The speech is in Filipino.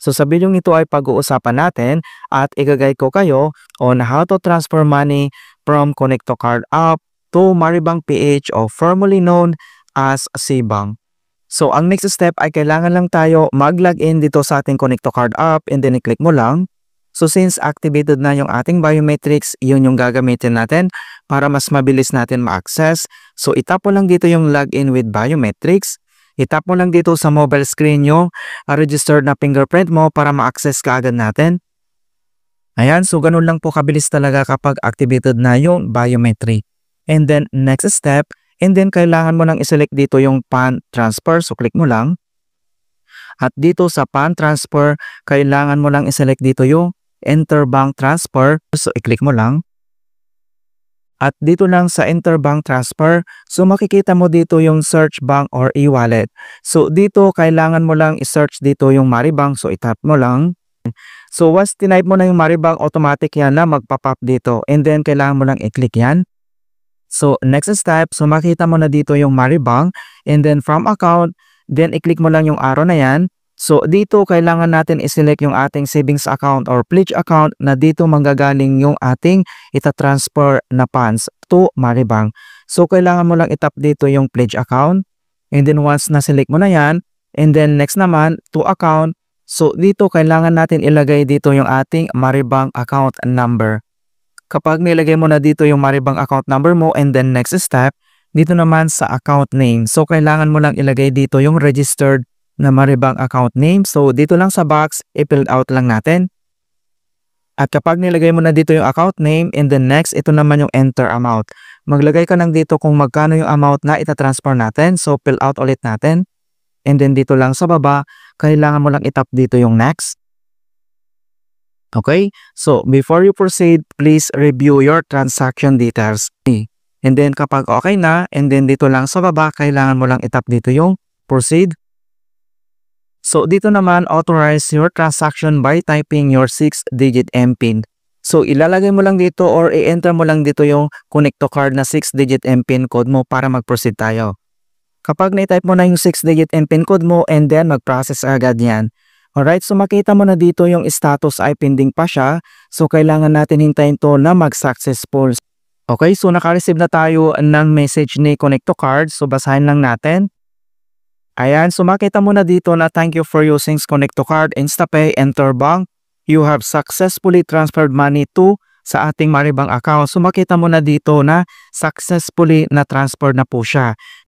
So sa bidyong ito ay pag-uusapan natin at igagay ko kayo on how to transfer money from Connect to Card app to Maribang PH o formerly known as Cbank. So ang next step ay kailangan lang tayo mag-login dito sa ating Connect to Card app and then i-click mo lang. So since activated na yung ating biometrics, yun yung gagamitin natin para mas mabilis natin ma-access. So itap mo lang dito yung login with biometrics. Itap mo lang dito sa mobile screen yung registered na fingerprint mo para ma-access kaagad natin. Ayan, so ganun lang po kabilis talaga kapag activated na yung biometric. And then next step, and then kailangan mo lang iselect dito yung PAN transfer. So click mo lang. At dito sa PAN transfer, kailangan mo lang iselect dito yung interbank transfer. So i-click mo lang. At dito lang sa interbank transfer, so makikita mo dito yung search bank or e-wallet. So dito kailangan mo lang i-search dito yung Maribang. So itap mo lang. So once tinype mo na yung Maribang, automatic yan na magpa-pop dito. And then kailangan mo lang i-click yan. So next step, so makita mo na dito yung Maribang. And then from account, then i-click mo lang yung arrow na yan. So dito kailangan natin i-select yung ating savings account or pledge account na dito manggagaling yung ating ita-transfer na funds to Maribang. So kailangan mo lang itap dito yung pledge account. And then once na-select mo na yan, and then next naman to account. So dito kailangan natin ilagay dito yung ating Maribang account number. Kapag nilagay mo na dito yung Maribang account number mo, and then next step, dito naman sa account name. So kailangan mo lang ilagay dito yung registered na Maribang account name. So dito lang sa box, i-fill out lang natin. At kapag nilagay mo na dito yung account name, and then next, ito naman yung enter amount. Maglagay ka lang dito kung magkano yung amount na itatransfer natin. So fill out ulit natin. And then dito lang sa baba, kailangan mo lang itap dito yung next. Okay? So before you proceed, please review your transaction details. And then kapag okay na, and then dito lang sa baba, kailangan mo lang itap dito yung proceed. So dito naman, authorize your transaction by typing your 6-digit MPIN. So ilalagay mo lang dito or i-enter mo lang dito yung Connect to Card na 6-digit MPIN code mo para mag-proceed tayo. Kapag na-type mo na yung 6-digit MPIN code mo, and then mag-process agad yan. Alright, so makita mo na dito yung status ay pending pa siya. So kailangan natin hintayin to na mag-successful. Okay, so naka-receive na tayo ng message ni Connect to Card. So basahin lang natin. Ayan, so makita mo na dito na thank you for using Connect to Card, InstaPay, Interbank. You have successfully transferred money to sa ating Maribang account. So makita mo na dito na successfully na transfer na po siya.